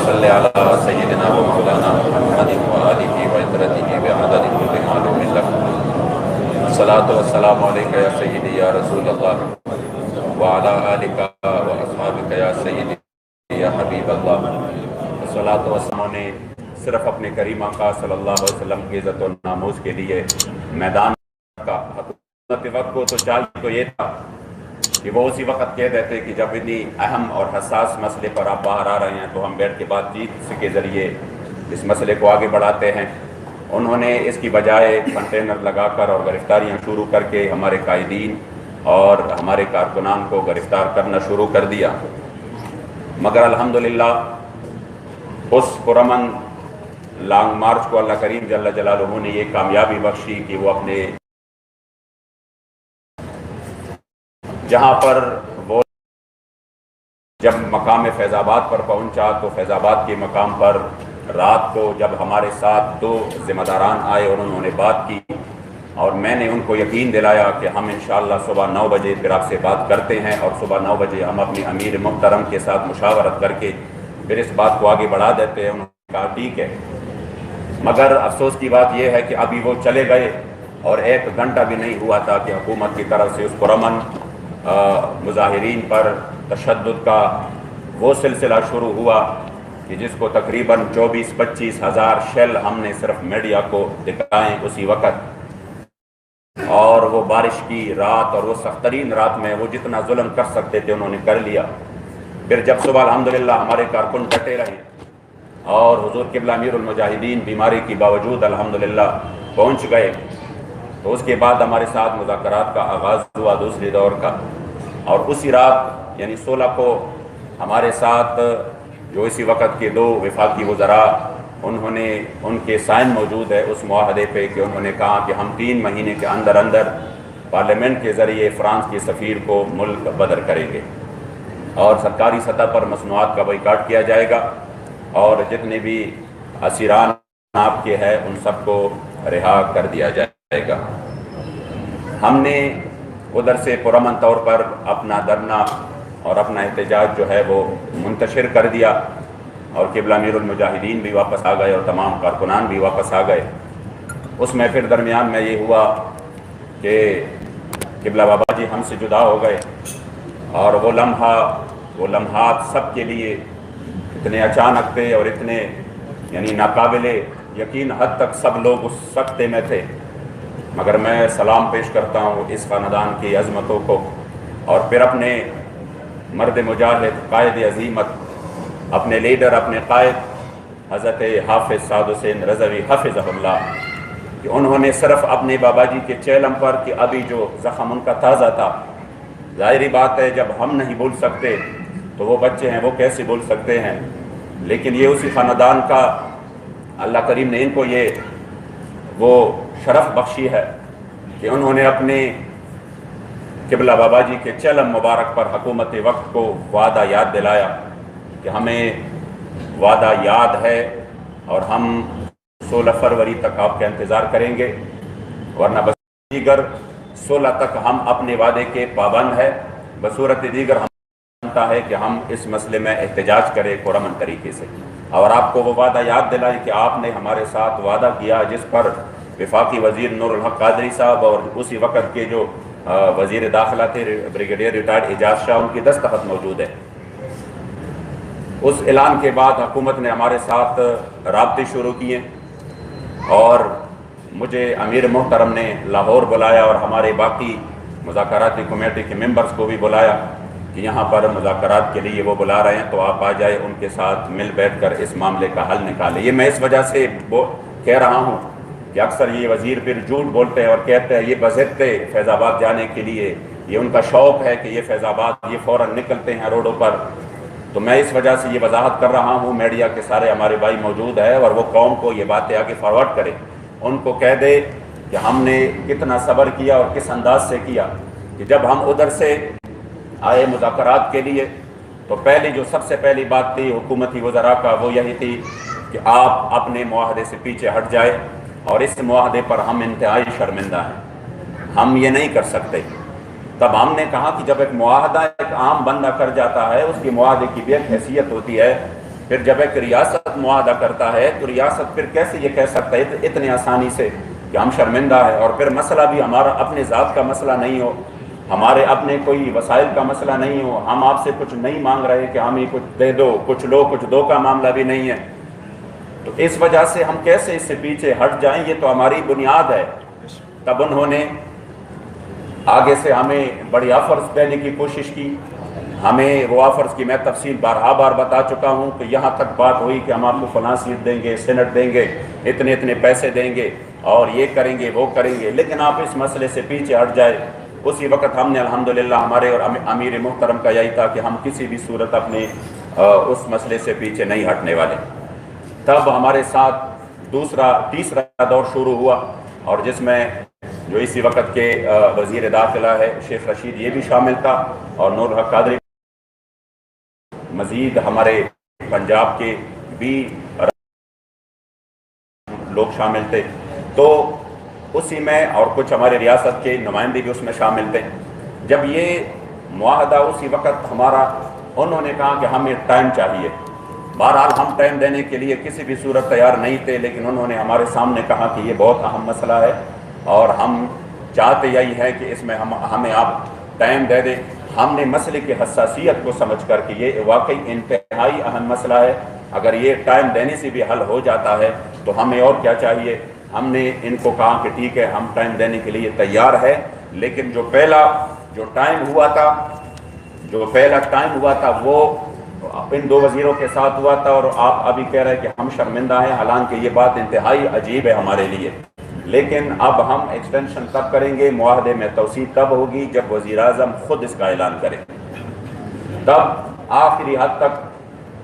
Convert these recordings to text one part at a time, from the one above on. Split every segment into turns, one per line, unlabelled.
صل علی سیدنا و مولانا محمد و آلہ و عترتہ بعدد کل معلوم لک الصلاۃ والسلام علیک یا سیدی یا رسول اللہ وعلی آلک و اصحابک یا سیدی یا حبیب اللہ۔ الصلاۃ والسلام نے صرف اپنے کریم آقا صلی اللہ علیہ وسلم کی عزت و ناموز کے لیے میدان کا حکومت وقت کو تو چاہیے تو یہ تھا کہ وہ اسی وقت کہہ دیتے کہ جب اتنی اہم اور حساس مسئلے پر آپ باہر آ رہے ہیں تو ہم بیٹھ کے بات چیت کے ذریعے اس مسئلے کو آگے بڑھاتے ہیں۔ انہوں نے اس کی بجائے کنٹینر لگا کر اور گرفتاریاں شروع کر کے ہمارے قائدین اور ہمارے کارکنان کو گرفتار کرنا شروع کر دیا، مگر الحمدللہ اس پرامن لانگ مارچ کو اللہ کریم جل جلالہ نے یہ کامیابی بخشی کہ وہ اپنے جہاں پر وہ جب مقام فیض آباد پر پہنچا تو فیض آباد کے مقام پر رات کو جب ہمارے ساتھ دو ذمہ داران آئے اور انہوں نے بات کی اور میں نے ان کو یقین دلایا کہ ہم انشاءاللہ صبح 9 بجے پھر آپ سے بات کرتے ہیں اور صبح 9 بجے ہم اپنی امیر محترم کے ساتھ مشاورت کر کے پھر اس بات کو آگے بڑھا دیتے ہیں۔ انہوں نے کہا ٹھیک ہے، مگر افسوس کی بات یہ ہے کہ ابھی وہ چلے گئے اور 1 گھنٹہ بھی نہیں ہوا تھا کہ حکومت کی طرف سے اس پرامن مظاہرین پر تشدد کا وہ سلسلہ شروع ہوا کہ جس کو تقریباً 24-25 ہزار شیل ہم نے صرف میڈیا کو دکھائیں اسی وقت، اور وہ بارش کی رات اور وہ سخت ترین رات میں وہ جتنا ظلم کر سکتے تھے انہوں نے کر لیا۔ پھر جب صبح الحمدللہ ہمارے کارکن ڈٹے رہے اور حضور قبلہ امیر المجاہدین بیماری کی باوجود الحمدللہ پہنچ گئے تو اس کے بعد ہمارے ساتھ مذاکرات کا آغاز ہوا دوسرے دور کا، اور اسی رات یعنی 16 کو ہمارے ساتھ جو اسی وقت کے 2 وفاقی وزراء انہوں نے ان کے سائن موجود ہے اس معاہدے پہ کہ انہوں نے کہا کہ ہم 3 مہینے کے اندر اندر پارلیمنٹ کے ذریعے فرانس کے سفیر کو ملک بدر کریں گے اور سرکاری سطح پر مصنوعات کا بائیکاٹ کیا جائے گا اور جتنے بھی اسیران آپ کے ہیں ان سب کو رہا کر دیا جائے گا۔ ہم نے ادھر سے پرامن طور پر اپنا دھرنا اور اپنا احتجاج جو ہے وہ منتشر کر دیا اور قبلہ امیر المجاہدین بھی واپس آ گئے اور تمام کارکنان بھی واپس آ گئے۔ اس میں پھر درمیان میں یہ ہوا کہ قبلہ بابا جی ہم سے جدا ہو گئے اور وہ لمحات سب کے لیے اتنے اچانک تھے اور اتنے یعنی ناقابل یقین حد تک سب لوگ اس سکتے میں تھے، مگر میں سلام پیش کرتا ہوں اس خاندان کی عظمتوں کو اور پھر اپنے مرد مجاہد قائد عظیمت اپنے لیڈر اپنے قائد حضرت حافظ سعد حسین رضوی حفظہ اللہ کہ انہوں نے صرف اپنے بابا جی کے چہلم پر کہ ابھی جو زخم ان کا تازہ تھا، ظاہری بات ہے جب ہم نہیں بھول سکتے تو وہ بچے ہیں وہ کیسے بھول سکتے ہیں، لیکن یہ اسی خاندان کا اللہ کریم نے ان کو یہ وہ شرف بخشی ہے کہ انہوں نے اپنے قبلہ بابا جی کے چلم مبارک پر حکومت وقت کو وعدہ یاد دلایا کہ ہمیں وعدہ یاد ہے اور ہم 16 فروری تک آپ کا انتظار کریں گے، ورنہ بس دیگر 16 تک ہم اپنے وعدے کے پابند ہیں، بصورت دیگر ہم بنتا ہے کہ ہم اس مسئلے میں احتجاج کریں پرامن طریقے سے، اور آپ کو وہ وعدہ یاد دلائیں کہ آپ نے ہمارے ساتھ وعدہ کیا جس پر وفاقی وزیر نور الحق قادری صاحب اور اسی وقت کے جو وزیر داخلہ تھے بریگیڈیئر ریٹائرڈ اعجاز شاہ ان کی دستخط موجود ہے۔ اس اعلان کے بعد حکومت نے ہمارے ساتھ رابطے شروع کیے اور مجھے امیر محترم نے لاہور بلایا اور ہمارے باقی مذاکراتی کمیٹی کے ممبرز کو بھی بلایا کہ یہاں پر مذاکرات کے لیے وہ بلا رہے ہیں تو آپ آ جائے، ان کے ساتھ مل بیٹھ کر اس معاملے کا حل نکالیں۔ یہ میں اس وجہ سے کہہ رہا ہوں کہ اکثر یہ وزیر پھر جھوٹ بولتے ہیں اور کہتے ہیں یہ بضد تھے فیض آباد جانے کے لیے، یہ ان کا شوق ہے کہ یہ فیض آباد یہ فوراً نکلتے ہیں روڈوں پر، تو میں اس وجہ سے یہ وضاحت کر رہا ہوں، میڈیا کے سارے ہمارے بھائی موجود ہیں اور وہ قوم کو یہ باتیں آگے فارورڈ کرے، ان کو کہہ دے کہ ہم نے کتنا صبر کیا اور کس انداز سے کیا کہ جب ہم ادھر سے آئے مذاکرات کے لیے تو جو سب سے پہلی بات تھی حکومتی وزراء کا وہ یہی تھی کہ آپ اپنے معاہدے سے پیچھے ہٹ جائے اور اس معاہدے پر ہم انتہائی شرمندہ ہیں، ہم یہ نہیں کر سکتے۔ تب ہم نے کہا کہ جب ایک معاہدہ ایک عام بندہ کر جاتا ہے اس کی معاہدے کی بھی ایک حیثیت ہوتی ہے پھر جب ایک ریاست معاہدہ کرتا ہے تو ریاست پھر کیسے یہ کہہ سکتا ہے اتنے آسانی سے کہ ہم شرمندہ ہیں، اور پھر مسئلہ بھی ہمارا اپنے ذات کا مسئلہ نہیں ہو، ہمارے اپنے کوئی وسائل کا مسئلہ نہیں ہو، ہم آپ سے کچھ نہیں مانگ رہے کہ ہمیں کچھ دے دو، کچھ لو، کچھ دو کا معاملہ بھی نہیں ہے، تو اس وجہ سے ہم کیسے اس سے پیچھے ہٹ جائیں؟ یہ تو ہماری بنیاد ہے۔ تب انہوں نے آگے سے ہمیں بڑی آفرز دینے کی کوشش کی، ہمیں وہ آفرز کی میں تفصیل بار بتا چکا ہوں کہ یہاں تک بات ہوئی کہ ہم آپ کو فلاں سیٹ دیں گے، سینٹ دیں گے، اتنے پیسے دیں گے اور یہ کریں گے وہ کریں گے، لیکن آپ اس مسئلے سے پیچھے ہٹ جائے۔ اسی وقت ہم نے الحمدللہ ہمارے اور امیر محترم کا یہی تھا کہ ہم کسی بھی صورت اپنے اس مسئلے سے پیچھے نہیں ہٹنے والے۔ تب ہمارے ساتھ تیسرا دور شروع ہوا، اور جس میں جو اسی وقت کے وزیر داخلہ ہے شیخ رشید یہ بھی شامل تھا، اور نور الحق قادری، مزید ہمارے پنجاب کے بھی لوگ شامل تھے، تو اسی میں اور کچھ ہمارے ریاست کے نمائندے بھی اس میں شامل تھے۔ جب یہ معاہدہ اسی وقت ہمارا، انہوں نے کہا کہ ہمیں ٹائم چاہیے، بہرحال ہم ٹائم دینے کے لیے کسی بھی صورت تیار نہیں تھے، لیکن انہوں نے ہمارے سامنے کہا کہ یہ بہت اہم مسئلہ ہے اور ہم چاہتے یہی ہے کہ اس میں ہمیں آپ ٹائم دے دیں۔ ہم نے مسئلے کی حساسیت کو سمجھ کر کہ یہ واقعی انتہائی اہم مسئلہ ہے، اگر یہ ٹائم دینے سے بھی حل ہو جاتا ہے تو ہمیں اور کیا چاہیے۔ ہم نے ان کو کہا کہ ٹھیک ہے ہم ٹائم دینے کے لیے تیار ہے، لیکن جو پہلا ٹائم ہوا تھا وہ ان دو وزیروں کے ساتھ ہوا تھا، اور آپ ابھی کہہ رہے ہیں کہ ہم شرمندہ ہیں، حالانکہ یہ بات انتہائی عجیب ہے ہمارے لیے، لیکن اب ہم ایکسٹینشن تب کریں گے، معاہدے میں توسیع تب ہوگی جب وزیر اعظم خود اس کا اعلان کرے۔ تب آخری حد تک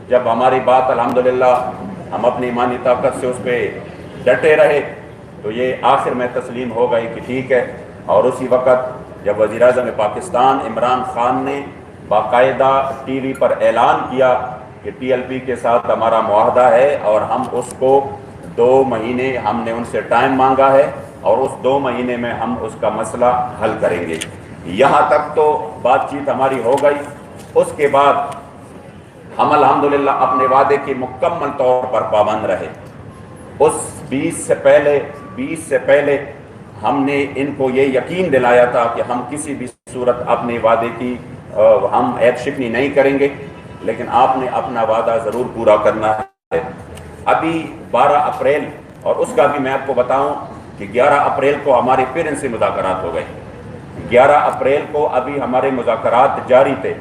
جب ہماری بات الحمدللہ ہم اپنی ایمانی طاقت سے اس پہ ڈٹے رہے تو یہ آخر میں تسلیم ہو گئی کہ ٹھیک ہے، اور اسی وقت جب وزیر اعظم پاکستان عمران خان نے باقاعدہ ٹی وی پر اعلان کیا کہ ٹی ایل پی کے ساتھ ہمارا معاہدہ ہے اور ہم اس کو 2 مہینے ہم نے ان سے ٹائم مانگا ہے اور اس 2 مہینے میں ہم اس کا مسئلہ حل کریں گے، یہاں تک تو بات چیت ہماری ہو گئی۔ اس کے بعد ہم الحمدللہ اپنے وعدے کے مکمل طور پر پابند رہے۔ اس 20 سے پہلے ہم نے ان کو یہ یقین دلایا تھا کہ ہم کسی بھی صورت اپنے وعدے کی ہم عیب شکنی نہیں کریں گے، لیکن آپ نے اپنا وعدہ ضرور پورا کرنا ہے۔ ابھی 12 اپریل، اور اس کا بھی میں آپ کو بتاؤں کہ 11 اپریل کو ہمارے پھر ان سے مذاکرات ہو گئے۔ 11 اپریل کو ابھی ہمارے مذاکرات جاری تھے،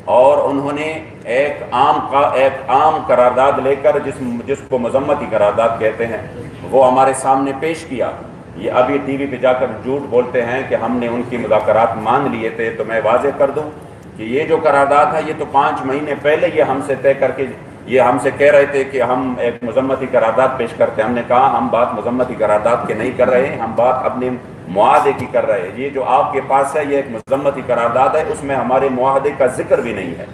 اور انہوں نے ایک عام قرارداد لے کر جس کو مذمتی قرارداد کہتے ہیں وہ ہمارے سامنے پیش کیا۔ یہ ابھی ٹی وی پہ جا کر جھوٹ بولتے ہیں کہ ہم نے ان کی مذاکرات مان لیے تھے، تو میں واضح کر دوں کہ یہ جو قرارداد ہے یہ تو 5 مہینے پہلے یہ ہم سے طے کر کے یہ ہم سے کہہ رہے تھے کہ ہم ایک مذمتی قرارداد پیش کرتے ہیں۔ ہم نے کہا ہم بات مذمتی قرارداد کے نہیں کر رہے ہیں، ہم بات اپنے معاہدے کی کر رہے ہیں۔ یہ جو آپ کے پاس ہے یہ ایک مذمتی قرارداد ہے، اس میں ہمارے معاہدے کا ذکر بھی نہیں ہے۔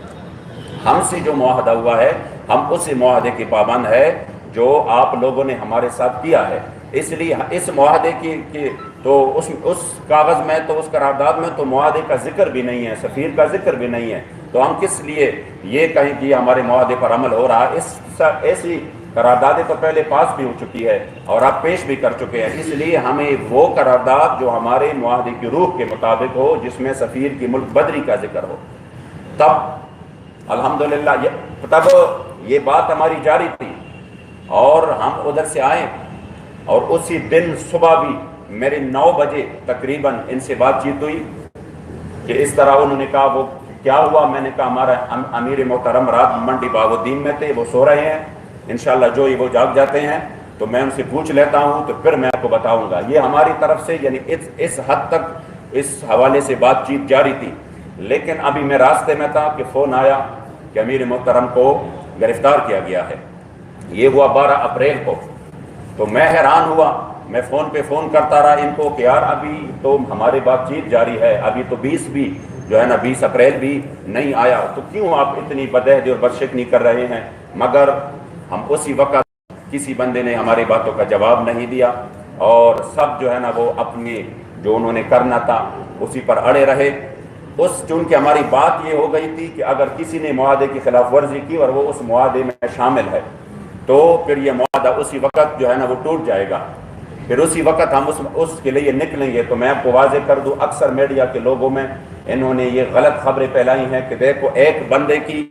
ہم سے جو معاہدہ ہوا ہے ہم اسی معاہدے کے پابند ہے جو آپ لوگوں نے ہمارے ساتھ کیا ہے، اس لیے اس معاہدے کی تو اس کاغذ میں تو اس قرارداد میں تو معاہدے کا ذکر بھی نہیں ہے، سفیر کا ذکر بھی نہیں ہے، تو ہم کس لیے یہ کہیں کہ ہمارے معاہدے پر عمل ہو رہا ہے۔ ایسی قراردادیں تو پہلے پاس بھی ہو چکی ہے اور آپ پیش بھی کر چکے ہیں، اس لیے ہمیں وہ قرارداد جو ہمارے معاہدے کی روح کے مطابق ہو، جس میں سفیر کی ملک بدری کا ذکر ہو۔ تب الحمدللہ تب یہ بات ہماری جاری تھی، اور ہم ادھر سے آئے، اور اسی دن صبح بھی میرے 9 بجے تقریباً ان سے بات چیت ہوئی کہ اس طرح انہوں نے کہا وہ کیا ہوا۔ میں نے کہا ہمارا امیر محترم رات منڈی باغ الدین میں تھے، وہ سو رہے ہیں، انشاءاللہ جو ہی وہ جاگ جاتے ہیں تو میں ان سے پوچھ لیتا ہوں تو پھر میں آپ کو بتاؤں گا۔ یہ ہماری طرف سے یعنی اس حد تک اس حوالے سے بات چیت جاری تھی، لیکن ابھی میں راستے میں تھا کہ فون آیا کہ امیر محترم کو گرفتار کیا گیا ہے۔ یہ ہوا 12 اپریل کو، تو میں حیران ہوا، میں فون پہ فون کرتا رہا ان کو کہ یار ابھی تو ہماری بات چیت جاری ہے، ابھی تو 20 بھی جو ہے نا 20 اپریل بھی نہیں آیا، تو کیوں آپ اتنی بدعہدی اور بدشکنی کر رہے ہیں؟ مگر ہم اسی وقت کسی بندے نے ہماری باتوں کا جواب نہیں دیا، اور سب جو ہے نا وہ اپنے جو انہوں نے کرنا تھا اسی پر اڑے رہے۔ چونکہ ہماری بات یہ ہو گئی تھی کہ اگر کسی نے معاہدے کی خلاف ورزی کی اور وہ اس معاہدے میں شامل ہے تو پھر یہ معاہدہ اسی وقت جو ہے نا وہ ٹوٹ جائے گا، پھر اسی وقت ہم اس کے لیے نکلیں گے۔ تو میں آپ کو واضح کر دوں، اکثر میڈیا کے لوگوں میں انہوں نے یہ غلط خبریں پھیلائی ہیں کہ دیکھو ایک بندے کی،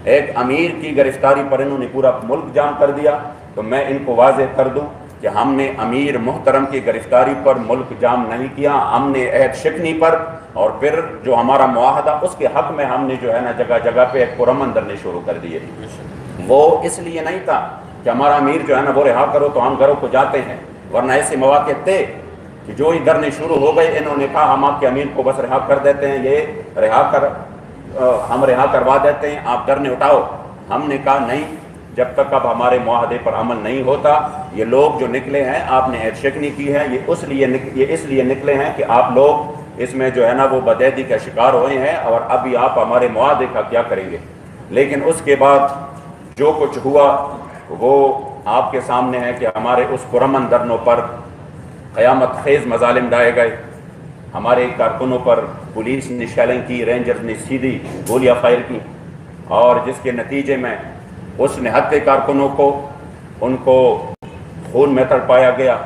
ایک امیر کی گرفتاری پر انہوں نے پورا ملک جام کر دیا۔ تو میں ان کو واضح کر دوں کہ ہم نے امیر محترم کی گرفتاری پر ملک جام نہیں کیا، ہم نے عہد شکنی پر اور پھر جو ہمارا معاہدہ اس کے حق میں ہم نے جو ہے نا جگہ جگہ پہ ایک پرامن دھرنے شروع کر دیے۔ وہ اس لیے نہیں تھا کہ ہمارا امیر جو ہے نا وہ رہا کرو تو ہم گھروں کو جاتے ہیں، ورنہ ایسے مواقع تھے کہ جو ہی دھرنے شروع ہو گئے انہوں نے کہا ہم آپ کے امیر کو بس رہا کر دیتے ہیں، یہ ہم رہا کروا دیتے ہیں، آپ دھرنے اٹھاؤ۔ ہم نے کہا نہیں، جب تک اب ہمارے معاہدے پر عمل نہیں ہوتا، یہ لوگ جو نکلے ہیں آپ نے عہد شکنی کی ہے، یہ اس لیے نکلے ہیں کہ آپ لوگ اس میں جو ہے نا وہ بدعہدی کا شکار ہوئے ہیں اور ابھی آپ ہمارے معاہدے کا کیا کریں گے۔ لیکن اس کے بعد جو کچھ ہوا وہ آپ کے سامنے ہے کہ ہمارے اس پرامن دھرنوں پر قیامت خیز مظالم ڈھائے گئے، ہمارے کارکنوں پر پولیس نے شیلنگ کی، رینجرز نے سیدھی گولیاں فائر کی، اور جس کے نتیجے میں اس نہتے کارکنوں کو ان کو خون میں تڑپایا گیا۔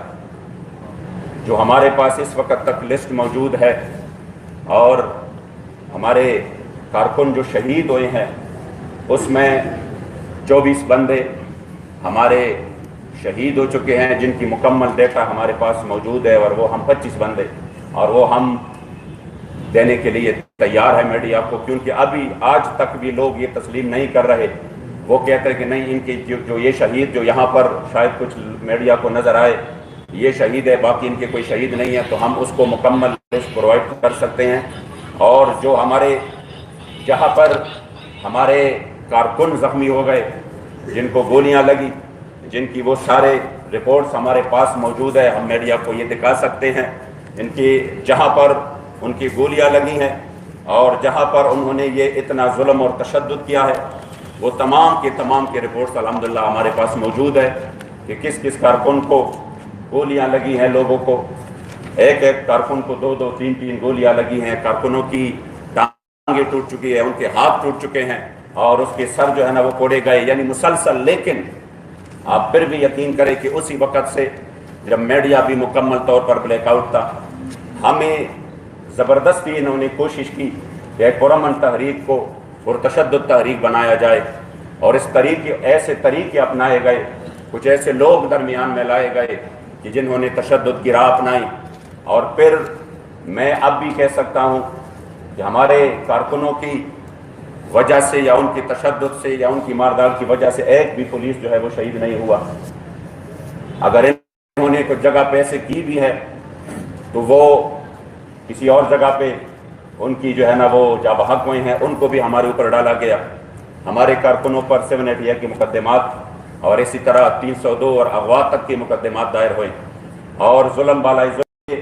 جو ہمارے پاس اس وقت تک لسٹ موجود ہے اور ہمارے کارکن جو شہید ہوئے ہیں اس میں 24 بندے ہمارے شہید ہو چکے ہیں، جن کی مکمل ڈیٹا ہمارے پاس موجود ہے، اور وہ ہم 25 بندے، اور وہ ہم دینے کے لیے تیار ہے میڈیا کو، کیونکہ ابھی آج تک بھی لوگ یہ تسلیم نہیں کر رہے۔ وہ کہتے ہیں کہ نہیں، ان کی جو یہ شہید جو یہاں پر شاید کچھ میڈیا کو نظر آئے یہ شہید ہے، باقی ان کے کوئی شہید نہیں ہے، تو ہم اس کو مکمل لسٹ پرووائڈ کر سکتے ہیں۔ اور جو جہاں پر ہمارے کارکن زخمی ہو گئے، جن کو گولیاں لگی، جن کی وہ سارے رپورٹس ہمارے پاس موجود ہے، ہم میڈیا کو یہ دکھا سکتے ہیں، جہاں پر ان کی گولیاں لگی ہیں اور جہاں پر انہوں نے یہ اتنا ظلم اور تشدد کیا ہے، وہ تمام کے رپورٹس الحمدللہ ہمارے پاس موجود ہے کہ کس کس کارکن کو گولیاں لگی ہیں۔ لوگوں کو ایک کارکن کو 2 3 گولیاں لگی ہیں، کارکنوں کی ٹانگیں ٹوٹ چکی ہیں، ان کے ہاتھ ٹوٹ چکے ہیں اور اس کے سر جو ہے نا وہ کوڑے گئے، یعنی مسلسل۔ لیکن آپ پھر بھی یقین کریں کہ اسی وقت سے جب میڈیا بھی مکمل طور پر بلیک آؤٹ تھا، ہمیں زبردستی انہوں نے کوشش کی کہ ایک پرامن تحریک کو پرتشدد تحریک بنایا جائے، اور اس ایسے طریقے اپنائے گئے، کچھ ایسے لوگ درمیان میں لائے گئے کہ جنہوں نے تشدد کی راہ اپنائی۔ اور پھر میں اب بھی کہہ سکتا ہوں کہ ہمارے کارکنوں کی وجہ سے یا ان کی تشدد سے یا ان کی ماردار کی وجہ سے ایک بھی پولیس جو ہے وہ شہید نہیں ہوا۔ اگر انہوں نے کچھ جگہ پہ ایسے کی بھی ہے تو وہ کسی اور جگہ پہ ان کی جو ہے نا وہ جا بحق ہوئے ہیں، ان کو بھی ہمارے اوپر ڈالا گیا۔ ہمارے کارکنوں پر 780 کے مقدمات اور اسی طرح 302 اور اغوا تک کے مقدمات دائر ہوئے، اور ظلم بالا ظلم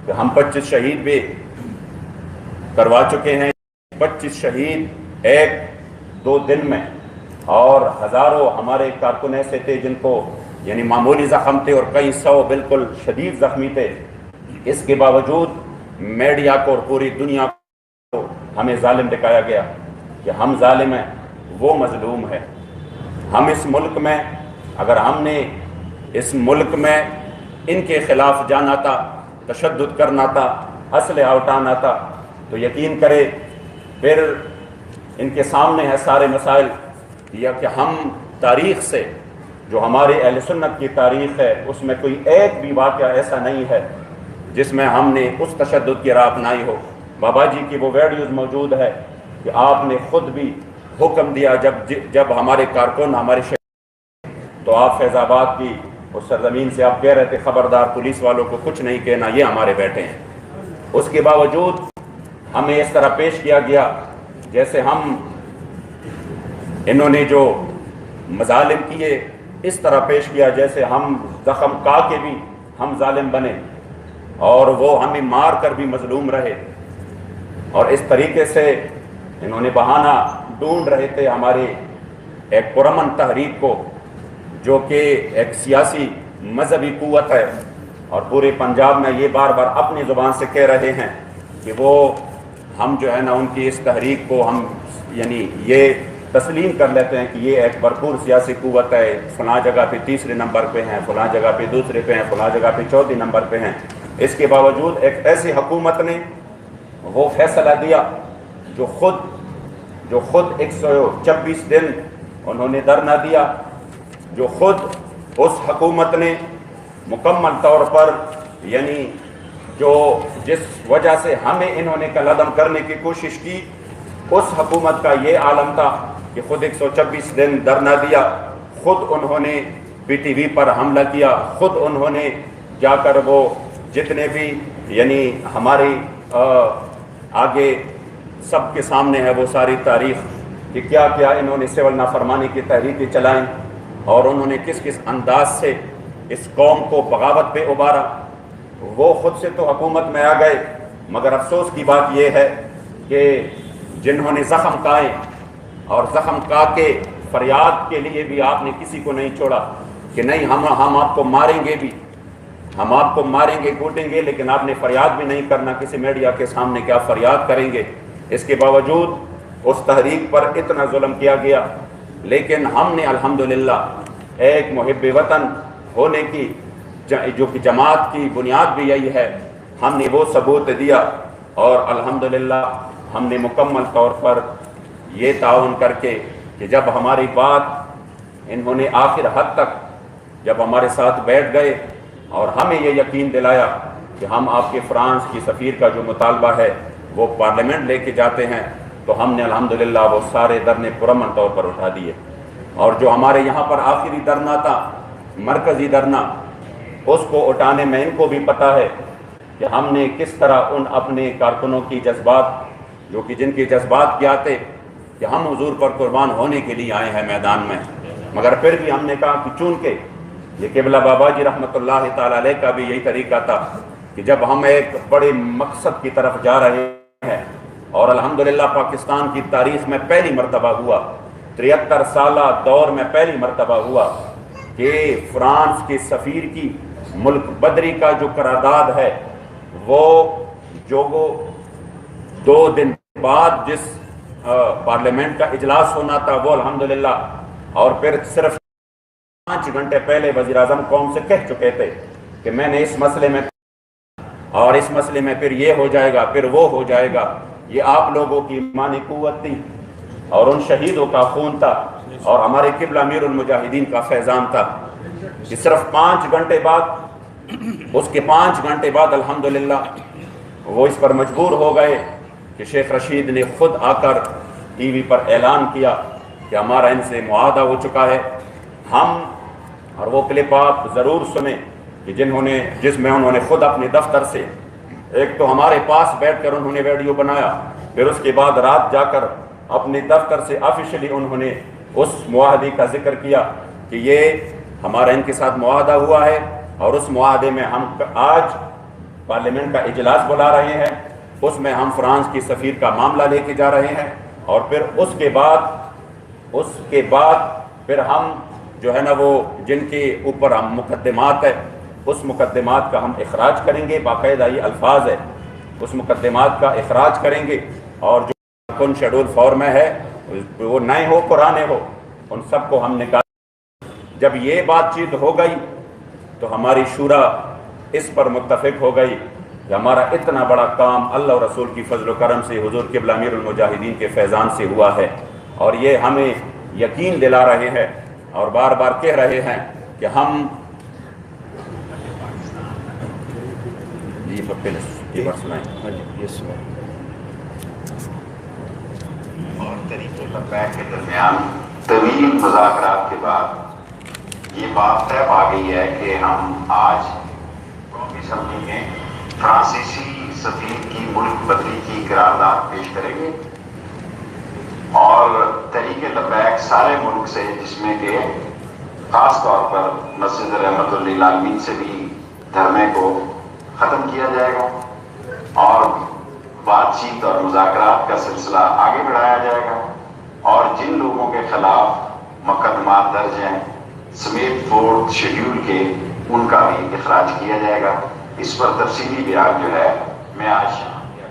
کہ ہم 25 شہید بھی کروا چکے ہیں۔ 25 شہید 1-2 دن میں، اور ہزاروں ہمارے کارکن ایسے تھے جن کو یعنی معمولی زخم تھے اور کئی 100 بالکل شدید زخمی تھے۔ اس کے باوجود میڈیا کو اور پوری دنیا کو ہمیں ظالم دکھایا گیا کہ ہم ظالم ہیں، وہ مظلوم ہے۔ ہم اس ملک میں، اگر ہم نے اس ملک میں ان کے خلاف جانا تھا، تشدد کرنا تھا، اسلحہ اٹھانا تھا، تو یقین کرے پھر ان کے سامنے ہے سارے مسائل، یا کہ ہم تاریخ سے جو ہمارے اہل سنت کی تاریخ ہے اس میں کوئی ایک بھی واقعہ ایسا نہیں ہے جس میں ہم نے اس تشدد کی راہ اپنائی ہو۔ بابا جی کی وہ ویڈیوز موجود ہے کہ آپ نے خود بھی حکم دیا جب ہمارے کارکن ہمارے شہید، تو آپ فیض آباد کی اس سرزمین سے آپ کہہ رہے تھے خبردار پولیس والوں کو کچھ نہیں کہنا، یہ ہمارے بیٹے ہیں۔ اس کے باوجود ہمیں اس طرح پیش کیا گیا جیسے انہوں نے جو مظالم کیے اس طرح پیش کیا جیسے ہم زخم کا کے بھی ہم ظالم بنے، اور وہ ہمیں مار کر بھی مظلوم رہے۔ اور اس طریقے سے انہوں نے بہانہ ڈھونڈ رہے تھے ہمارے ایک پرامن تحریک کو، جو کہ ایک سیاسی مذہبی قوت ہے، اور پورے پنجاب میں یہ بار بار اپنی زبان سے کہہ رہے ہیں کہ کہ وہ ہم جو ہے نا ان کی اس تحریک کو ہم یعنی یہ تسلیم کر لیتے ہیں کہ یہ ایک بھرپور سیاسی قوت ہے، فلاں جگہ پہ تیسرے نمبر پہ ہیں، فلاں جگہ پہ دوسرے پہ ہیں، فلاں جگہ پہ چوتھے نمبر پہ ہیں۔ اس کے باوجود ایک ایسی حکومت نے وہ فیصلہ دیا جو خود 126 دن انہوں نے دھرنا دیا، جو خود اس حکومت نے مکمل طور پر یعنی جس وجہ سے ہمیں انہوں نے کل عدم کرنے کی کوشش کی، اس حکومت کا یہ عالم تھا کہ خود 126 دن دھرنا دیا، خود انہوں نے پی ٹی وی پر حملہ کیا، خود انہوں نے جا کر وہ جتنے بھی یعنی ہماری آگے سب کے سامنے ہے وہ ساری تاریخ کہ کیا کیا انہوں نے سول نافرمانی کی تحریکیں چلائیں اور انہوں نے کس کس انداز سے اس قوم کو بغاوت پہ ابھارا۔ وہ خود سے تو حکومت میں آ گئے، مگر افسوس کی بات یہ ہے کہ جنہوں نے زخم کھائے اور زخم کھا کے فریاد کے لیے بھی آپ نے کسی کو نہیں چھوڑا کہ نہیں ہم آپ کو ماریں گے بھی، ہم آپ کو ماریں گے کوٹیں گے، لیکن آپ نے فریاد بھی نہیں کرنا کسی میڈیا کے سامنے کہ آپ فریاد کریں گے۔ اس کے باوجود اس تحریک پر اتنا ظلم کیا گیا، لیکن ہم نے الحمدللہ ایک محب وطن ہونے کی جو کہ جماعت کی بنیاد بھی یہی ہے، ہم نے وہ ثبوت دیا اور الحمدللہ ہم نے مکمل طور پر یہ تعاون کر کے کہ جب ہماری بات انہوں نے آخر حد تک جب ہمارے ساتھ بیٹھ گئے اور ہمیں یہ یقین دلایا کہ ہم آپ کے فرانس کی سفیر کا جو مطالبہ ہے وہ پارلیمنٹ لے کے جاتے ہیں، تو ہم نے الحمدللہ وہ سارے دھرنے پرامن طور پر اٹھا دیے۔ اور جو ہمارے یہاں پر آخری دھرنا تھا، مرکزی دھرنا، اس کو اٹھانے میں ان کو بھی پتہ ہے کہ ہم نے کس طرح ان اپنے کارکنوں کی جذبات جو کہ جن کے جذبات کیا تھے کہ ہم حضور پر قربان ہونے کے لیے آئے ہیں میدان میں، مگر پھر بھی ہم نے کہا کہ چونکہ یہ قبلہ بابا جی رحمۃ اللہ تعالی علیہ کا بھی یہی طریقہ تھا کہ جب ہم ایک بڑے مقصد کی طرف جا رہے ہیں، اور الحمدللہ پاکستان کی تاریخ میں پہلی مرتبہ ہوا، 73 سالہ دور میں پہلی مرتبہ ہوا کہ فرانس کے سفیر کی ملک بدری کا جو قرارداد ہے وہ جو 2 دن بعد جس پارلیمنٹ کا اجلاس ہونا تھا وہ الحمدللہ، اور پھر صرف 5 گھنٹے پہلے وزیر اعظم قوم سے کہہ چکے تھے کہ میں نے اس مسئلے میں اور اس مسئلے میں پھر یہ ہو جائے گا، پھر وہ ہو جائے گا۔ یہ آپ لوگوں کی ایمانی قوت تھی اور ان شہیدوں کا خون تھا اور ہمارے قبلہ امیر المجاہدین کا فیضان تھا کہ صرف 5 گھنٹے بعد، اس کے 5 گھنٹے بعد الحمدللہ وہ اس پر مجبور ہو گئے کہ شیخ رشید نے خود آ کر ٹی وی پر اعلان کیا کہ ہمارا ان سے معاہدہ ہو چکا ہے۔ ہم اور وہ کلپ آپ ضرور سنیں کہ جس میں انہوں نے خود اپنے دفتر سے، ایک تو ہمارے پاس بیٹھ کر انہوں نے ویڈیو بنایا، پھر اس کے بعد رات جا کر اپنے دفتر سے آفیشلی انہوں نے اس معاہدے کا ذکر کیا کہ یہ ہمارا ان کے ساتھ معاہدہ ہوا ہے اور اس معاہدے میں ہم آج پارلیمنٹ کا اجلاس بلا رہے ہیں، اس میں ہم فرانس کی سفیر کا معاملہ لے کے جا رہے ہیں، اور پھر اس کے بعد پھر ہم جو ہے نا وہ جن کے اوپر ہم مقدمات ہے اس مقدمات کا ہم اخراج کریں گے، باقاعدہ یہ الفاظ ہے، اس مقدمات کا اخراج کریں گے، اور جو کن شیڈول فور میں ہے وہ نئے ہو پرانے ہو ان سب کو ہم نکال۔ جب یہ بات چیت ہو گئی تو ہماری شورا اس پر متفق ہو گئی کہ ہمارا اتنا بڑا کام اللہ اور رسول کی فضل و کرم سے، حضور قبلہ امیر المجاہدین کے فیضان سے ہوا ہے، اور یہ ہمیں یقین دلا رہے ہیں اور بار بار کہہ رہے ہیں کہ ہم
اور طریقے لبیک کے درمیان طویل مذاکرات کے بعد یہ بات طے پا گئی ہے کہ ہم آج قومی اسمبلی میں فرانسیسی سفیر کی ملک بدری کی قرارداد پیش کریں گے، اور طریق لبیک سارے ملک سے، جس میں کہ خاص طور پر مسجد رحمت للعالمین سے بھی دھرنے کو ختم کیا جائے گا، اور بات چیت اور مذاکرات کا سلسلہ آگے بڑھایا جائے گا، اور جن لوگوں کے خلاف مقدمات درج ہیں سمیت 4 شیڈول کے، ان کا بھی اخراج کیا جائے گا۔ اس پر تفصیلی بیان جو ہے میں آج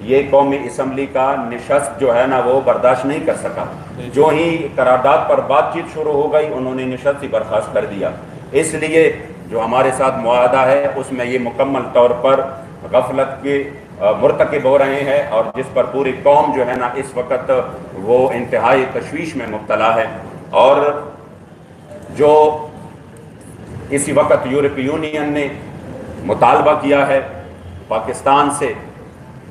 یہ قومی اسمبلی کا نشست جو ہے نا وہ برداشت نہیں کر سکا. جو ہی قرارداد پر بات چیت شروع ہو گئی انہوں نے نشست ہی برخاست کر دیا. اس لیے جو ہمارے ساتھ معاہدہ ہے اس میں یہ مکمل طور پر غفلت کے مرتکب ہو رہے ہیں، اور جس پر پوری قوم جو ہے نا اس وقت وہ انتہائی تشویش میں مبتلا ہے. اور جو اسی وقت یورپی یونین نے مطالبہ کیا ہے پاکستان سے،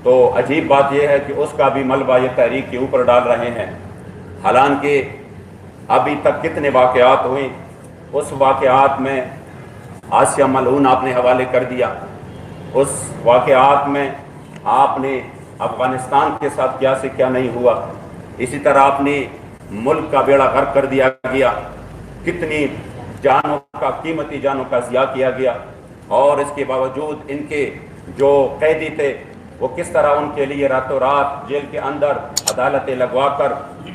تو عجیب بات یہ ہے کہ اس کا بھی ملبہ یہ تحریک کے اوپر ڈال رہے ہیں. حالانکہ ابھی تک کتنے واقعات ہوئے، اس واقعات میں آسیہ ملعون آپ نے حوالے کر دیا، اس واقعات میں آپ نے افغانستان کے ساتھ کیا سے کیا نہیں ہوا، اسی طرح آپ نے ملک کا بیڑا غرق کر دیا گیا، کتنی جانوں کا قیمتی جانوں کا ضیاع کیا گیا. اور اس کے باوجود ان کے جو قیدی تھے وہ کس طرح ان کے لیے راتوں رات جیل کے اندر عدالتیں لگوا کر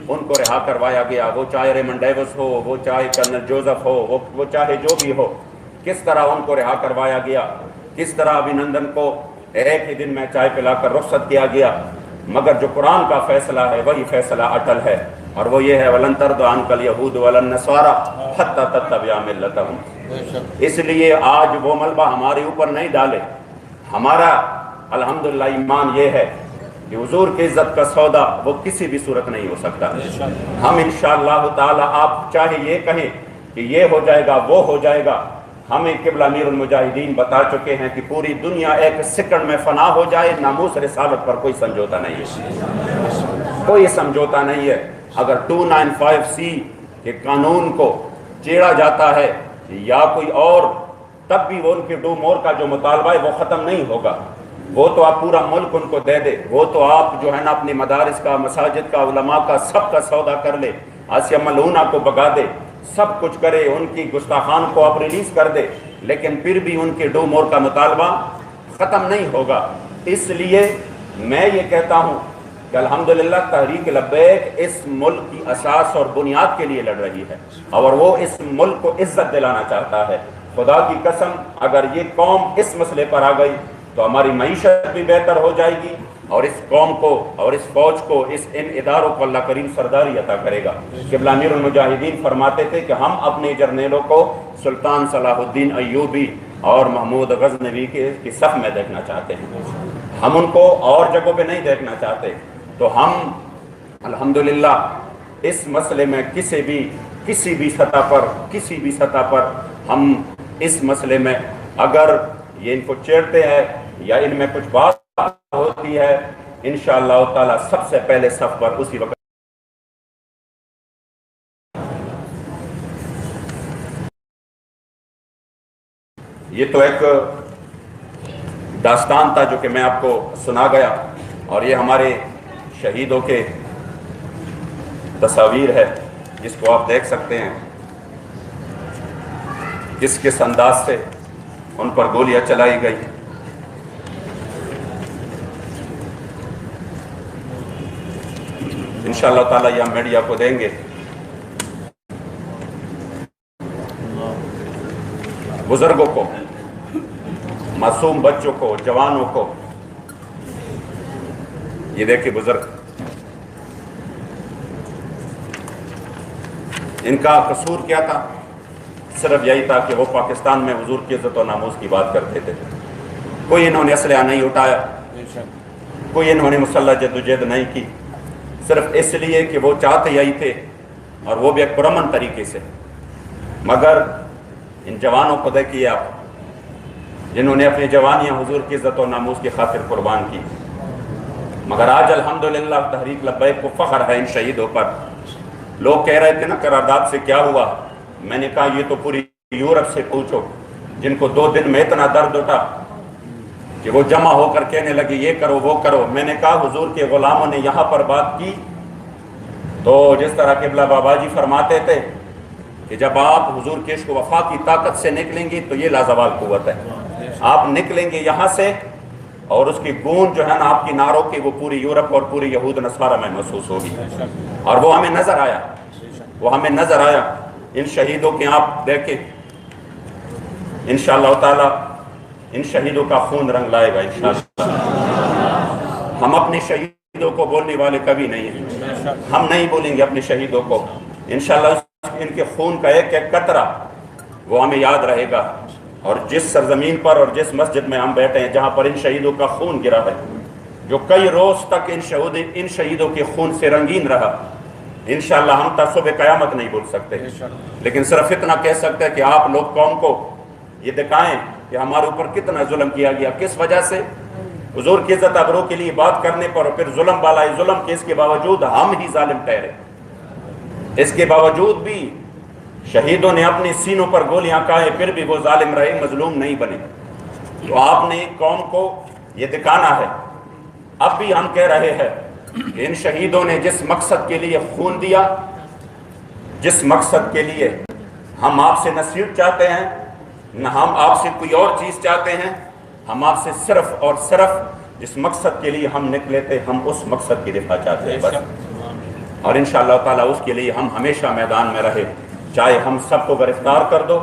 ان کو رہا کروایا گیا. وہ چاہے ریمنڈ ڈیوس ہو، وہ چاہے کرنل جوزف ہو، وہ چاہے جو بھی ہو، کس طرح ان کو رہا کروایا گیا، کس طرح ابھینندن کو ایک ہی دن میں چائے پلا کر رخصت کیا گیا. مگر جو قرآن کا فیصلہ ہے وہی فیصلہ اٹل ہے، اور وہ یہ ہے وَلَن تَرْضَ عَنْكَ الْيَهُودُ وَلَا النَّصَارَىٰ حَتَّىٰ تَتَّبِعَ مِلَّتَهُمْ. اس لیے آج وہ ملبہ ہمارے اوپر نہیں ڈالے. ہمارا الحمدللہ ایمان یہ ہے کہ حضور کی عزت کا سودا وہ کسی بھی صورت نہیں ہو سکتا. ہم انشاءاللہ تعالی آپ چاہے یہ کہیں کہ یہ ہو جائے گا وہ ہو جائے گا، ہمیں قبلہ امیر المجاہدین بتا چکے ہیں کہ پوری دنیا ایک سیکنڈ میں فنا ہو جائے، ناموس رسالت پر کوئی سمجھوتا نہیں ہے، کوئی سمجھوتا نہیں ہے. اگر 295C کے قانون کو چیڑا جاتا ہے یا کوئی اور، تب بھی وہ ان کے ڈو مور کا جو مطالبہ ہے وہ ختم نہیں ہوگا. وہ تو آپ پورا ملک ان کو دے دے، وہ تو آپ جو ہے نا اپنی مدارس کا، مساجد کا، علماء کا، سب کا سودا کر لے، آسیہ ملعونہ کو بگا دے، سب کچھ کرے، ان کی گستاخان کو آپ ریلیز کر دے، لیکن پھر بھی ان کے ڈو مور کا مطالبہ ختم نہیں ہوگا. اس لیے میں یہ کہتا ہوں کہ الحمدللہ تحریک لبیک اس ملک کی اساس اور بنیاد کے لیے لڑ رہی ہے، اور وہ اس ملک کو عزت دلانا چاہتا ہے. خدا کی قسم اگر یہ قوم اس مسئلے پر آ گئی تو ہماری معیشت بھی بہتر ہو جائے گی، اور اس قوم کو اور اس فوج کو، ان اداروں کو اللہ کریم سرداری عطا کرے گا. قبلہ امیر المجاہدین فرماتے تھے کہ ہم اپنے جرنیلوں کو سلطان صلاح الدین ایوبی اور محمود غزنوی کی صف میں دیکھنا چاہتے ہیں، ہم ان کو اور جگہوں پہ نہیں دیکھنا چاہتے. تو ہم الحمدللہ اس مسئلے میں کسی بھی سطح پر ہم اس مسئلے میں اگر یہ ان کو چیڑتے ہیں یا ان میں کچھ بات ہوتی ہے، انشاءاللہ تعالی سب سے پہلے صف پر اسی وقت. یہ تو ایک داستان تھا جو کہ میں آپ کو سنا گیا، اور یہ ہمارے شہیدوں کے تصاویر ہے جس کو آپ دیکھ سکتے ہیں کس انداز سے ان پر گولیاں چلائی گئی. انشاءاللہ تعالی یہ ہم میڈیا کو دیں گے. بزرگوں کو، معصوم بچوں کو، جوانوں کو، یہ دیکھیں بزرگ، ان کا قصور کیا تھا؟ صرف یہی تھا کہ وہ پاکستان میں حضور کی عزت و ناموس کی بات کرتے تھے. کوئی انہوں نے اسلحہ نہیں اٹھایا، کوئی انہوں نے مسلح جدوجہد نہیں کی، صرف اس لیے کہ وہ چاہتے یہی تھے، اور وہ بھی ایک پرامن طریقے سے. مگر ان جوانوں کو دیکھیے آپ، جنہوں نے اپنی جوانیاں حضور کی عزت و ناموس کی خاطر قربان کی. مگر آج الحمدللہ تحریک لبیک کو فخر ہے ان شہیدوں پر. لوگ کہہ رہے تھے نا قرارداد سے کیا ہوا، میں نے کہا یہ تو پوری یورپ سے پوچھو، جن کو 2 دن میں اتنا درد اٹھا کہ وہ جمع ہو کر کہنے لگے یہ کرو وہ کرو. میں نے کہا حضور کے غلاموں نے یہاں پر بات کی تو جس طرح قبلہ بابا جی فرماتے تھے کہ جب آپ حضور کے عشق و وفا کی طاقت سے نکلیں گے تو یہ لازوال قوت ہے. آپ نکلیں گے یہاں سے اور اس کی گونج جو ہے نا آپ کی نعروں کی وہ پوری یورپ اور پوری یہود نصارہ میں محسوس ہوگی. اور وہ ہمیں نظر آیا، ان شہیدوں کے آپ دیکھیں انشاءاللہ تعالی ان شہیدوں کا خون رنگ لائے گا انشاءاللہ. ہم اپنے شہیدوں کو بولنے والے کبھی نہیں ہیں، ہم نہیں بولیں گے اپنے شہیدوں کو انشاءاللہ۔ ان کے خون کا ایک ایک قطرہ وہ ہمیں یاد رہے گا، اور جس سرزمین پر اور جس مسجد میں ہم بیٹھے ہیں جہاں پر ان شہیدوں کا خون گرا ہے، جو کئی روز تک ان شہیدوں کے خون سے رنگین رہا، انشاءاللہ ہم تا صبح قیامت نہیں بھول سکتے، لیکن صرف اتنا کہہ سکتے ہیں کہ آپ لوگ قوم کو یہ دکھائیں کہ ہمارے اوپر کتنا ظلم کیا گیا، کس وجہ سے۔ حضور کی عزت ابرو کے لیے بات کرنے پر اور پھر ظلم بالائے ظلم کے، اس کے باوجود ہم ہی ظالم ٹھہرے، اس کے باوجود بھی شہیدوں نے اپنے سینوں پر گولیاں کھائیں، پھر بھی وہ ظالم رہے، مظلوم نہیں بنے۔ تو آپ نے قوم کو یہ دکھانا ہے۔ اب بھی ہم کہہ رہے ہیں کہ ان شہیدوں نے جس مقصد کے لیے خون دیا، جس مقصد کے لیے ہم آپ سے نصیحت چاہتے ہیں، نہ ہم آپ سے کوئی اور چیز چاہتے ہیں، ہم آپ سے صرف اور صرف جس مقصد کے لیے ہم نکلے تھے، ہم اس مقصد کی دفاع چاہتے ہیں بس۔ اور انشاءاللہ تعالیٰ اس کے لیے ہم ہمیشہ میدان میں رہے، چاہے ہم سب کو گرفتار کر دو،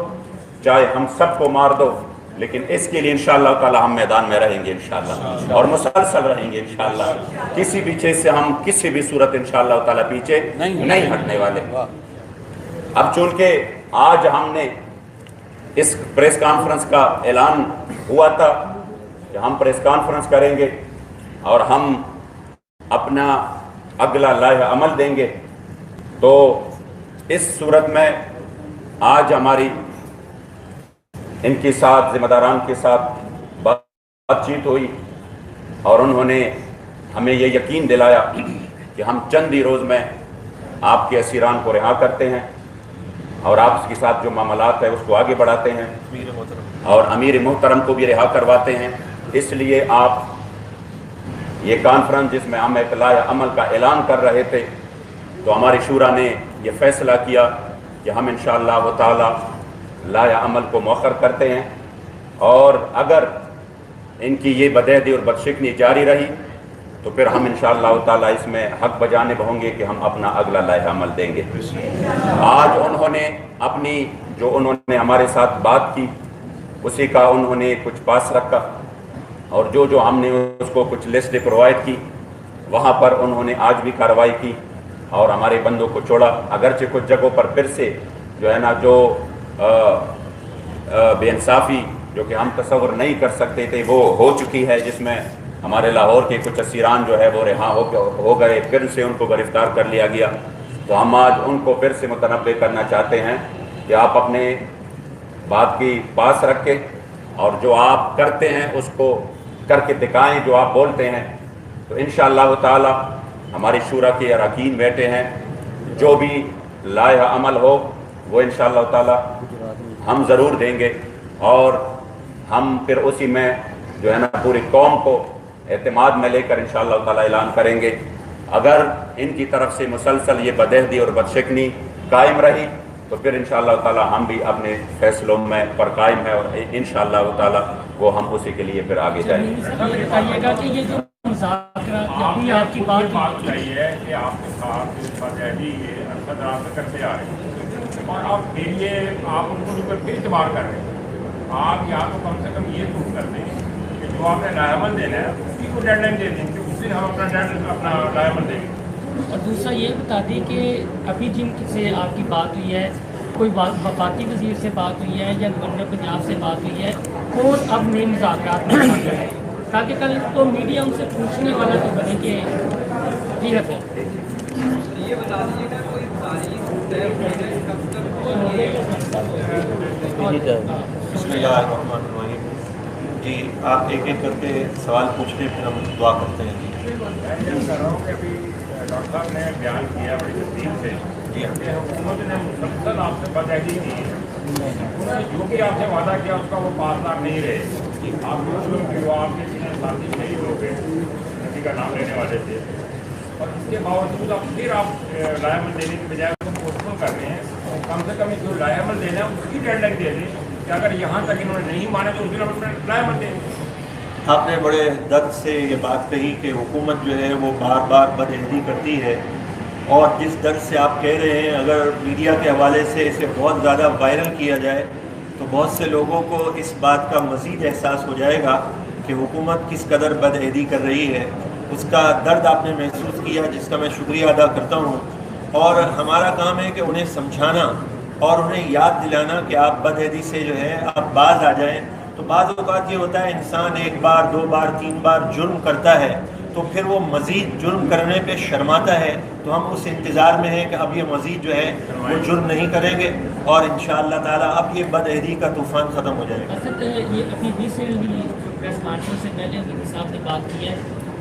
چاہے ہم سب کو مار دو، لیکن اس کے لیے انشاءاللہ تعالیٰ ہم میدان میں رہیں گے انشاءاللہ، اور مسلسل رہیں گے انشاءاللہ۔ کسی بھی چیز سے ہم کسی بھی صورت انشاءاللہ تعالیٰ پیچھے نہیں ہٹنے والے۔ اب چونکہ آج ہم نے اس پریس کانفرنس کا اعلان ہوا تھا کہ ہم پریس کانفرنس کریں گے اور ہم اپنا اگلا لائحہ عمل دیں گے، تو اس صورت میں آج ہماری ان کے ساتھ ذمہ داران کے ساتھ بات چیت ہوئی، اور انہوں نے ہمیں یہ یقین دلایا کہ ہم چند ہی روز میں آپ کے اسیران کو رہا کرتے ہیں، اور آپ کے ساتھ جو معاملات ہے اس کو آگے بڑھاتے ہیں، اور امیر محترم کو بھی رہا کرواتے ہیں۔ اس لیے آپ یہ کانفرنس جس میں ہم ایک لائحہ عمل کا اعلان کر رہے تھے، تو ہماری شورا نے یہ فیصلہ کیا کہ ہم انشاءاللہ تعالی لائحہ عمل کو مؤخر کرتے ہیں، اور اگر ان کی یہ بدعہدی اور بدشکنی جاری رہی تو پھر ہم انشاءاللہ تعالی اس میں حق بجانب ہوں گے کہ ہم اپنا اگلا لائحہ عمل دیں گے۔ آج انہوں نے اپنی جو انہوں نے ہمارے ساتھ بات کی اسی کا انہوں نے کچھ پاس رکھا، اور جو ہم نے اس کو کچھ لسٹ پرووائڈ کی، وہاں پر انہوں نے آج بھی کارروائی کی اور ہمارے بندوں کو چھوڑا، اگرچہ کچھ جگہوں پر پھر سے جو ہے نا جو بے انصافی جو کہ ہم تصور نہیں کر سکتے تھے وہ ہو چکی ہے، جس میں ہمارے لاہور کے کچھ اسیران جو ہے وہ رہا ہو گئے، پھر سے ان کو گرفتار کر لیا گیا۔ تو ہم آج ان کو پھر سے متنبع کرنا چاہتے ہیں کہ آپ اپنے بات کی پاس رکھیں، اور جو آپ کرتے ہیں اس کو کر کے دکھائیں، جو آپ بولتے ہیں۔ تو انشاءاللہ تعالی ہماری شورا کے اراکین بیٹھے ہیں، جو بھی لائحہ عمل ہو وہ انشاءاللہ تعالی ہم ضرور دیں گے، اور ہم پھر اسی میں جو ہے نا پوری قوم کو اعتماد میں لے کر انشاءاللہ تعالی اعلان کریں گے۔ اگر ان کی طرف سے مسلسل یہ بدعہدی اور بدشکنی قائم رہی تو پھر انشاءاللہ تعالی ہم بھی اپنے فیصلوں میں پر قائم ہے، اور انشاءاللہ تعالی وہ ہم اسی کے لیے پھر آگے جائیں گے۔
بتائیے گا کہ یہ جو مذاکرات ابھی آپ کی بات
چاہیے کہ آپ کے ساتھ بدعہدی ارشد رابطہ کرتے آ رہے ہیں، اور آپ کے لیے آپ ان کو پھر اعتبار کر رہے ہیں، آپ یا تو کم سے کم یہ پروف کر دیں کہ جو آپ نے لائحہ عمل دینا ہے اسی کو ڈیڈ لائن دے دیں کہ اس دن ہم اپنا لائحہ عمل دیں گے۔
اور دوسرا یہ بتا دیں کہ ابھی جن سے آپ کی بات ہوئی ہے، کوئی وفاقی وزیر سے بات ہوئی ہے یا گورنر پنجاب سے بات ہوئی ہے، کون اب نئے مذاکرات میں شامل ہے، تاکہ کل تو میڈیا ان سے پوچھنے والا تو بنے کہ جی رکھیں۔
یہ بتا دیجیے گا کوئی تاریخ طے ہونے کب تک
بسم اللہ الرحمن الرحیم۔ جی آپ ایک ایک کر کے سوال پوچھتے پھر ہم دعا کرتے ہیں۔
میں یہ کر رہا ہوں کہ ابھی ڈاکٹر صاحب نے بیان کیا بڑی تفصیل سے کہ حکومت نے مسلسل آپ سے بدعہدی کی ہے، انہوں نے جو بھی آپ سے وعدہ کیا اس کا وہ پاسدار نہیں رہے۔ آپ لوگ جو آپ کے ساتھی شہید ہو گئے، کسی کا نام لینے والے تھے، اور اس کے باوجود اب پھر آپ لائحہ عمل دینے کی بجائے اس کو پوسٹپون کر رہے ہیں۔ کم سے کم جو لائحہ عمل دینا ہے اس کی ڈیڈ لائن دے دیں کہ اگر یہاں تک انہوں نے نہیں مانے تو اس دن ہم اپنا لائحہ عمل دیں گے۔
آپ نے بڑے درد سے یہ بات کہی کہ حکومت جو ہے وہ بار بار بدعہدی کرتی ہے، اور جس درد سے آپ کہہ رہے ہیں اگر میڈیا کے حوالے سے اسے بہت زیادہ وائرل کیا جائے تو بہت سے لوگوں کو اس بات کا مزید احساس ہو جائے گا کہ حکومت کس قدر بدعہدی کر رہی ہے۔ اس کا درد آپ نے محسوس کیا، جس کا میں شکریہ ادا کرتا ہوں. اور ہمارا کام ہے کہ انہیں سمجھانا اور انہیں یاد دلانا کہ آپ بدعہدی سے جو ہے آپ باز آ جائیں. تو بعض اوقات یہ ہوتا ہے انسان ایک بار 2 بار 3 بار جرم کرتا ہے تو پھر وہ مزید جرم کرنے پہ شرماتا ہے. تو ہم اس انتظار میں ہیں کہ اب یہ مزید جو ہے وہ جرم نہیں کریں گے اور انشاءاللہ تعالیٰ اب یہ بدعہدی کا طوفان ختم ہو جائے گا.
اصل یہ ابھی ریسنٹلی پریس کانفرنس سے پہلے امیر صاحب نے بات کی ہے،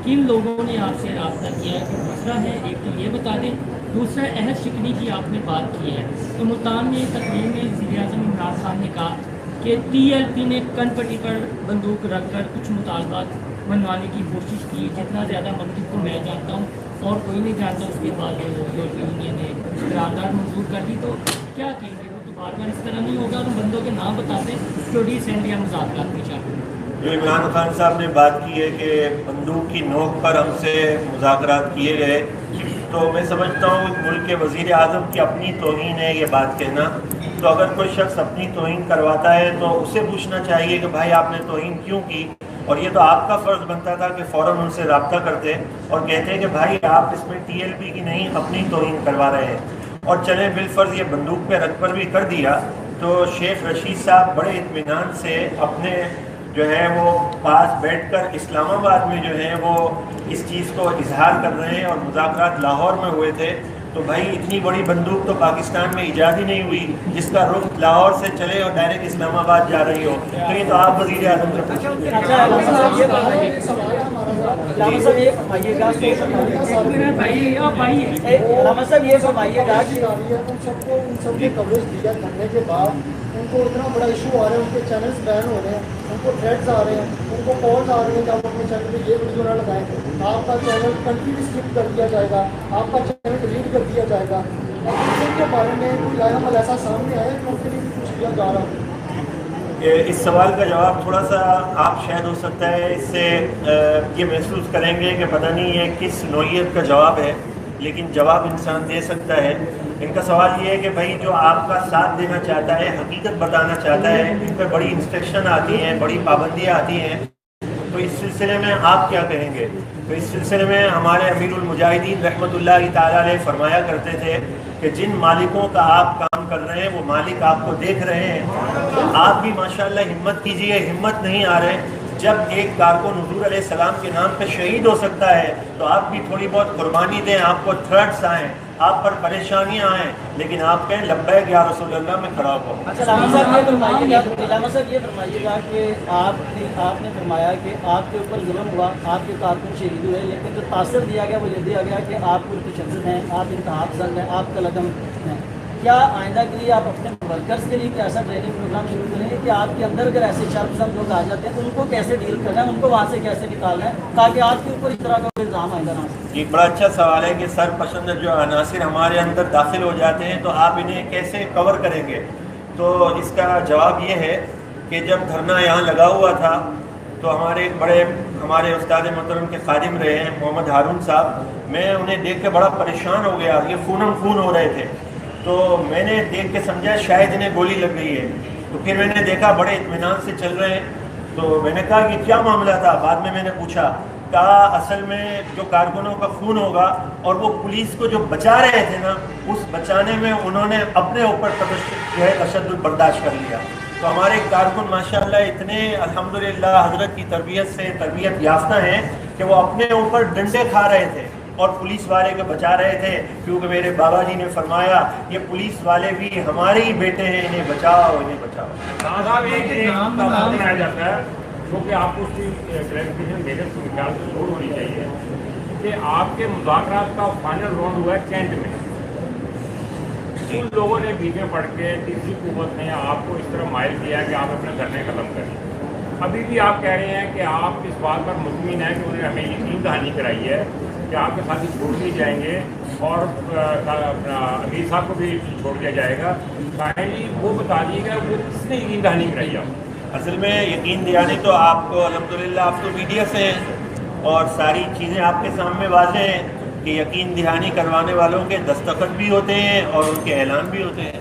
کن لوگوں نے آپ سے رابطہ کیا ہے؟ دوسرا ہے، ایک تو یہ بتا دیں، دوسرا عہد شکنی کی آپ نے بات کی ہے. تو ملتان میں تقریر میں وزیر اعظم عمران خان نے کہا کہ TLP نے کن پٹی پر بندوق رکھ کر کچھ مطالبات منوانے کی کوشش کی. جتنا زیادہ مکتب کو میں جانتا ہوں اور کوئی نہیں جانتا، اس کے بعد یورپی یونین نے قرارداد منظور کر دی. تو کیا کہیں گے؟ وہ تو بار بار اس طرح نہیں ہوگا. تو بندوں کے نام بتاتے جو ریسنٹ یا مذاکرات میں شامل ہیں.
جو عمران خان صاحب نے بات کی ہے کہ بندوق کی نوک پر ہم سے مذاکرات کیے گئے، تو میں سمجھتا ہوں ملک کے وزیر اعظم کی اپنی توہین ہے یہ بات کہنا. تو اگر کوئی شخص اپنی توہین کرواتا ہے تو اسے پوچھنا چاہیے کہ بھائی آپ نے توہین کیوں کی. اور یہ تو آپ کا فرض بنتا تھا کہ فوراً ان سے رابطہ کرتے اور کہتے کہ بھائی آپ اس میں TLP کی نہیں اپنی توہین کروا رہے ہیں. اور چلیں بالفرض یہ بندوق پہ رکھ پر بھی کر دیا تو شیخ رشید صاحب بڑے اطمینان سے اپنے جو ہے وہ پاس بیٹھ کر اسلام آباد میں جو ہے وہ اس چیز کو اظہار کر رہے ہیں اور مذاکرات لاہور میں ہوئے تھے. تو بھائی اتنی بڑی بندوق تو پاکستان میں ایجاد ہی نہیں ہوئی جس کا رخ لاہور سے چلے اور ڈائریکٹ اسلام آباد جا رہی ہو. تو یہ تو آپ وزیر اعظم سے پوچھیں.
علامہ صاحب یہ فرمائیے گا کہ علامہ صاحب یہ فرمائیے گا کہ
ان سب کے کوریج دیا کرنے کے بعد ان کو اتنا بڑا ایشو آ رہا ہے، ان کے چینلز بین ہو رہے ہیں، ان کو تھریٹس آ رہے ہیں، ان کو کالز آ رہی ہیں کہ آپ اپنے چینل پہ یہ ویڈیو نہ لگائیں، آپ کا چینل کنٹری بھی اسکپ کر دیا جائے گا، آپ کا چینل ڈیلیٹ کر دیا جائے گا. ان کے بارے میں کوئی نیا عمل ایسا سامنے آیا کہ ان کے لیے بھی کچھ کیا جا رہا ہو؟
اس سوال کا جواب تھوڑا سا آپ شاید ہو سکتا ہے اس سے یہ محسوس کریں گے کہ پتہ نہیں یہ کس نوعیت کا جواب ہے، لیکن جواب انسان دے سکتا ہے. ان کا سوال یہ ہے کہ بھائی جو آپ کا ساتھ دینا چاہتا ہے، حقیقت بتانا چاہتا ہے، ان پہ بڑی انسٹرکشن آتی ہیں، بڑی پابندیاں آتی ہیں، تو اس سلسلے میں آپ کیا کہیں گے؟ تو اس سلسلے میں ہمارے امیر المجاہدین رحمۃ اللہ تعالیٰ علیہ فرمایا کرتے تھے کہ جن مالکوں کا آپ کام کر رہے ہیں وہ مالک آپ کو دیکھ رہے ہیں، تو آپ بھی ماشاءاللہ ہمت کیجئے. ہمت نہیں آ رہے. جب ایک کارکن حضور علیہ السلام کے نام پہ شہید ہو سکتا ہے تو آپ بھی تھوڑی بہت قربانی دیں. آپ کو تھریٹس آئیں، آپ پر پریشانیاں آئیں، لیکن آپ کہیں لبیک یا رسول اللہ میں کھڑا ہو.
علامہ صاحب یہ فرمائیے گا کہ آپ نے فرمایا کہ آپ کے اوپر ظلم ہوا، آپ کے کارکن شہید ہوئے، لیکن جو تاثر دیا گیا وہ یہ دیا گیا کہ آپ پرتشدد ہیں، آپ انتہا پسند ہیں، آپ کا لگن ہیں. کیا آئندہ کے لیے آپ اپنے ورکرز کے لیے ایسا ٹریننگ پروگرام شروع کریں کہ آپ کے اندر اگر ایسے شرپسند لوگ آ جاتے ہیں ان کو کیسے ڈیل کرنا ہے، ان کو وہاں سے کیسے نکالنا ہے تاکہ آپ کے اوپر اس طرح کا کوئی الزام آئندہ نہ ہو؟
یہ بڑا اچھا سوال ہے کہ سرپسند جو عناصر ہمارے اندر داخل ہو جاتے ہیں تو آپ انہیں کیسے کور کریں گے. تو اس کا جواب یہ ہے کہ جب دھرنا یہاں لگا ہوا تھا تو ہمارے استاد محترم کے خادم رہے ہیں محمد ہارون صاحب، میں انہیں دیکھ کے بڑا پریشان ہو گیا. یہ خونم خون ہو رہے تھے تو میں نے دیکھ کے سمجھا شاید انہیں گولی لگ گئی ہے. تو پھر میں نے دیکھا بڑے اطمینان سے چل رہے ہیں. تو میں نے کہا یہ کیا معاملہ تھا؟ بعد میں نے پوچھا، کہا اصل میں جو کارکنوں کا خون ہوگا اور وہ پولیس کو جو بچا رہے تھے نا، اس بچانے میں انہوں نے اپنے اوپر تشدد برداشت کر لیا. تو ہمارے کارکن ماشاءاللہ اتنے الحمدللہ حضرت کی تربیت یافتہ ہیں کہ وہ اپنے اوپر ڈنڈے کھا رہے تھے اور پولیس والے کو بچا رہے تھے، کیونکہ میرے بابا جی نے فرمایا یہ پولیس والے بھی ہمارے ہی بیٹے ہیں، انہیں بچاؤ انہیں بچاؤ.
صاحب ایک نام بنایا جاتا ہے جو کہ آپ کو اس کی کلیریفیکیشن میرے خیال سے ضرور ہونی چاہیے کہ آپ کے مذاکرات کا فائنل راؤنڈ ہوا ہے کینٹ میں. ان لوگوں نے بیچ میں پڑھ کے تیسری حکومت نے آپ کو اس طرح مائل کیا کہ آپ اپنے دھرنے ختم کریں. ابھی بھی آپ کہہ رہے ہیں کہ آپ اس بات پر مطمئن ہیں کہ انہوں نے ہمیں یقین دہانی کرائی ہے کہ آپ کے ساتھی چھوڑ دیے جائیں گے اور امیر صاحب کو بھی چھوڑ دیا جائے گا. فائنلی وہ بتا دیے گا وہ کس نے یقین دہانی کرائی آپ؟
اصل میں یقین دہانی تو آپ کو الحمدللہ آپ تو میڈیا سے ہیں اور ساری چیزیں آپ کے سامنے واضح ہیں کہ یقین دہانی کروانے والوں کے دستخط بھی ہوتے ہیں اور ان کے اعلان بھی ہوتے ہیں.